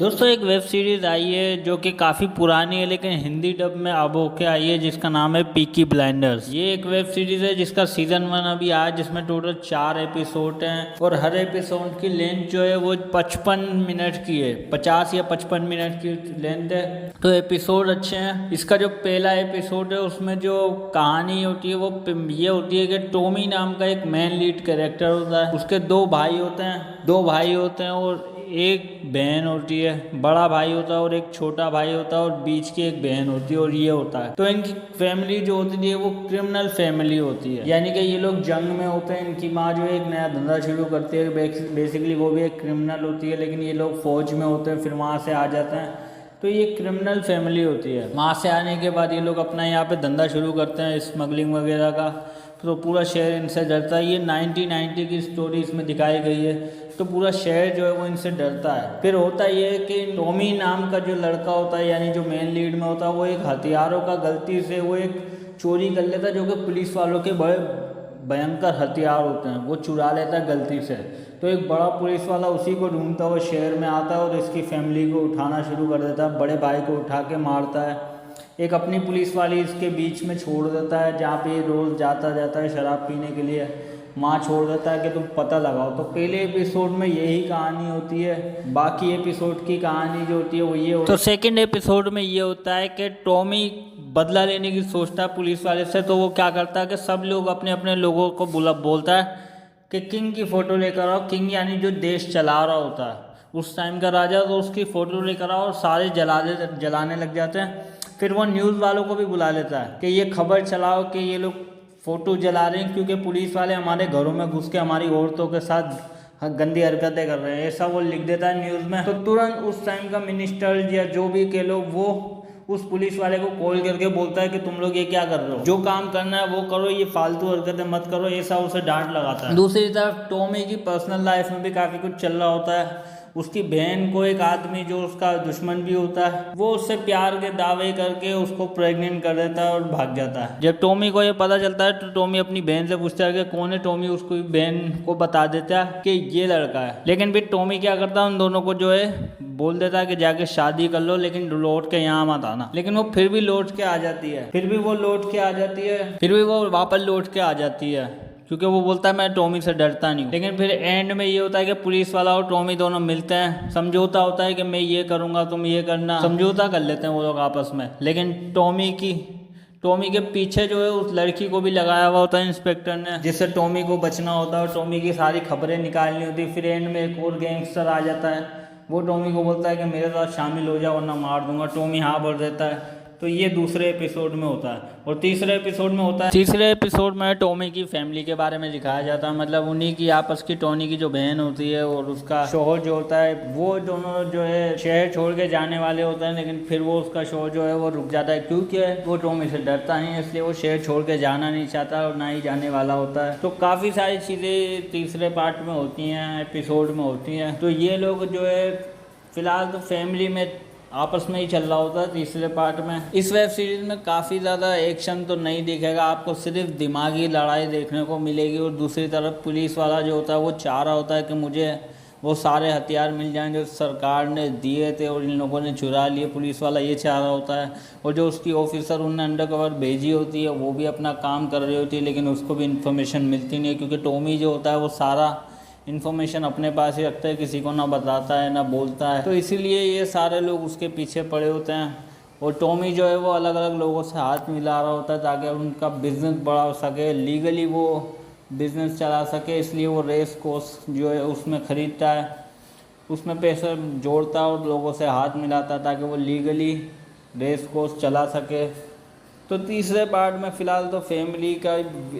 दोस्तों एक web series आई है जो कि काफ़ी पुरानी है लेकिन हिंदी डब में अब होके आई है, जिसका नाम है पीकी ब्लाइंडर्स। ये एक वेब सीरीज़ है जिसका सीज़न 1 अभी आया, जिसमें टोटल 4 एपिसोड हैं और हर एपिसोड की लेंथ जो है वो 55 मिनट की है, 50 या 55 मिनट की लेंथ है। तो एपिसोड अच्छे हैं। इसका जो पहला एपिसोड है उसमें जो कहानी होती है वो ये होती है कि टॉमी नाम का एक मेन लीड कैरेक्टर होता है, उसके दो भाई होते हैं और एक बहन होती है। बड़ा भाई होता है और एक छोटा भाई होता है और बीच की एक बहन होती है और ये होता है। तो इनकी फैमिली जो होती है वो क्रिमिनल फैमिली होती है, यानी कि ये लोग जंग में होते हैं। इनकी माँ जो है एक नया धंधा शुरू करती है, बेसिकली वो भी एक क्रिमिनल होती है, लेकिन ये लोग फौज में होते हैं, फिर वहाँ से आ जाते हैं। तो ये क्रिमिनल फैमिली होती है। वहाँ से आने के बाद ये लोग अपना यहाँ पे धंधा शुरू करते हैं स्मगलिंग वगैरह का। तो पूरा शहर इनसे डरता है। ये 1990 की स्टोरी इसमें दिखाई गई है, तो पूरा शहर जो है वो इनसे डरता है। फिर होता ये है कि टॉमी नाम का जो लड़का होता है, यानी जो मेन लीड में होता है, वो एक हथियारों का गलती से वो एक चोरी कर लेता है, जो कि पुलिस वालों के बड़े भयंकर हथियार होते हैं, वो चुरा लेता है गलती से। तो एक बड़ा पुलिस वाला उसी को ढूंढता हुआ शहर में आता है और इसकी फैमिली को उठाना शुरू कर देता है। बड़े भाई को उठा के मारता है। एक अपनी पुलिस वाली इसके बीच में छोड़ देता है, जहाँ पे ये रोज़ जाता है शराब पीने के लिए। माँ छोड़ देता है कि तुम पता लगाओ। तो पहले एपिसोड में यही कहानी होती है। बाकी एपिसोड की कहानी जो होती है वो ये होती है। तो सेकंड एपिसोड में ये होता है कि टॉमी बदला लेने की सोचता है पुलिस वाले से। तो वो क्या करता है कि सब लोग अपने अपने लोगों को बोलता है कि किंग की फ़ोटो लेकर आओ। किंग यानी जो देश चला रहा होता है उस टाइम का राजा, तो उसकी फ़ोटो लेकर आओ और सारे जलाने लग जाते हैं। फिर वो न्यूज़ वालों को भी बुला लेता है कि ये खबर चलाओ कि ये लोग फ़ोटो जला रहे हैं क्योंकि पुलिस वाले हमारे घरों में घुस के हमारी औरतों के साथ गंदी हरकतें कर रहे हैं। ऐसा वो लिख देता है न्यूज़ में। तो तुरंत उस टाइम का मिनिस्टर या जो भी कह लो, वो उस पुलिस वाले को कॉल करके बोलता है कि तुम लोग ये क्या कर रहे हो, जो काम करना है वो करो, ये फालतू हरकतें मत करो। ऐसा उसे डांट लगाता है। दूसरी तरफ टॉमी की पर्सनल लाइफ में भी काफ़ी कुछ चल रहा होता है। उसकी बहन को एक आदमी जो उसका दुश्मन भी होता है, वो उससे प्यार के दावे करके उसको प्रेग्नेंट कर देता है और भाग जाता है। जब टॉमी को ये पता चलता है तो टॉमी अपनी बहन से पूछता है कि कौन है। टॉमी उसको बहन को बता देता है कि ये लड़का है। लेकिन फिर टॉमी क्या करता है, उन दोनों को जो है बोल देता है कि जाके शादी कर लो, लेकिन लौट के यहाँ मत आना। लेकिन वो फिर भी लौट के आ जाती है। फिर भी वो वापस लौट के आ जाती है, क्योंकि वो बोलता है मैं टॉमी से डरता नहीं हूँ। लेकिन फिर एंड में ये होता है कि पुलिस वाला और टॉमी दोनों मिलते हैं। समझौता होता है कि मैं ये करूँगा तुम ये करना, समझौता कर लेते हैं वो लोग आपस में। लेकिन टॉमी के पीछे जो है उस लड़की को भी लगाया हुआ होता है इंस्पेक्टर ने, जिससे टॉमी को बचना होता है और टॉमी की सारी खबरें निकालनी होती है। फिर एंड में एक और गैंगस्टर आ जाता है, वो टॉमी को बोलता है कि मेरे साथ शामिल हो जाओ वरना मार दूंगा। टॉमी हाँ भर देता है। तो ये दूसरे एपिसोड में होता है। और तीसरे एपिसोड में टॉमी की फैमिली के बारे में दिखाया जाता है। मतलब उन्हीं की आपस की, टॉनी की जो बहन होती है और उसका शौहर जो होता है, वो दोनों जो है शहर छोड़ के जाने वाले होते हैं। लेकिन फिर वो उसका शौहर जो है वो रुक जाता है, क्योंकि वो टॉमी से डरता नहीं है, इसलिए वो शहर छोड़ के जाना नहीं चाहता और ना ही जाने वाला होता है। तो काफ़ी सारी चीज़ें तीसरे पार्ट में होती हैं, एपिसोड में होती हैं। तो ये लोग जो है फिलहाल तो फैमिली में आपस में ही चल रहा होता है तीसरे पार्ट में। इस वेब सीरीज़ में काफ़ी ज़्यादा एक्शन तो नहीं दिखेगा आपको, सिर्फ दिमागी लड़ाई देखने को मिलेगी। और दूसरी तरफ पुलिस वाला जो होता है वो चाह रहा होता है कि मुझे वो सारे हथियार मिल जाएं जो सरकार ने दिए थे और इन लोगों ने चुरा लिए। पुलिस वाला ये चाह रहा होता है। और जो उसकी ऑफिसर उनने अंडरकवर भेजी होती है वो भी अपना काम कर रही होती है, लेकिन उसको भी इन्फॉर्मेशन मिलती नहीं है, क्योंकि टॉमी जो होता है वो सारा इन्फॉर्मेशन अपने पास ही रखता है, किसी को ना बताता है ना बोलता है। तो इसीलिए ये सारे लोग उसके पीछे पड़े होते हैं। और टॉमी जो है वो अलग अलग लोगों से हाथ मिला रहा होता है ताकि उनका बिज़नेस बढ़ा हो सके, लीगली वो बिज़नेस चला सके। इसलिए वो रेस कोर्स जो है उसमें ख़रीदता है, उसमें पैसे जोड़ता है और लोगों से हाथ मिलाता है ताकि वो लीगली रेस कोर्स चला सके। तो तीसरे पार्ट में फ़िलहाल तो फैमिली का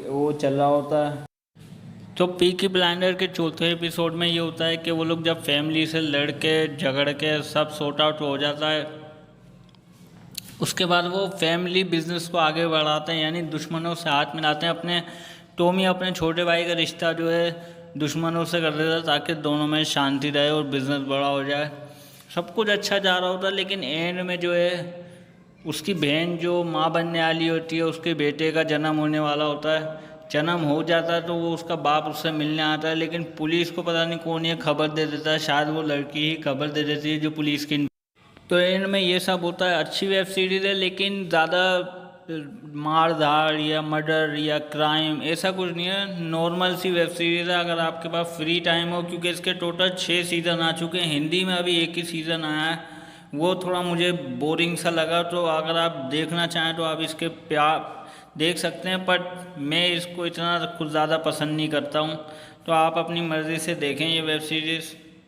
वो चल रहा होता है। तो पीकी ब्लाइंडर के चौथे एपिसोड में ये होता है कि वो लोग जब फैमिली से लड़ के झगड़ के सब सॉर्ट आउट हो जाता है, उसके बाद वो फैमिली बिजनेस को आगे बढ़ाते हैं, यानी दुश्मनों से हाथ मिलाते हैं। टॉमी अपने छोटे भाई का रिश्ता जो है दुश्मनों से कर देता है ताकि दोनों में शांति रहे और बिज़नेस बड़ा हो जाए। सब कुछ अच्छा जा रहा होता है, लेकिन एंड में जो है उसकी बहन जो माँ बनने वाली होती है, उसके बेटे का जन्म होने वाला होता है। जन्म हो जाता है तो वो उसका बाप उससे मिलने आता है, लेकिन पुलिस को पता नहीं कौन ये खबर दे देता है, शायद वो लड़की ही खबर दे देती है जो पुलिस की। तो इनमें ये सब होता है। अच्छी वेब सीरीज़ है, लेकिन ज़्यादा मार धाड़ या मर्डर या क्राइम ऐसा कुछ नहीं है, नॉर्मल सी वेब सीरीज़ है अगर आपके पास फ्री टाइम हो, क्योंकि इसके टोटल 6 सीज़न आ चुके हैं। हिंदी में अभी एक ही सीज़न आया है, वो थोड़ा मुझे बोरिंग सा लगा। तो अगर आप देखना चाहें तो आप इसके प्यार देख सकते हैं, बट मैं इसको इतना कुछ ज़्यादा पसंद नहीं करता हूँ। तो आप अपनी मर्ज़ी से देखें ये वेब सीरीज़।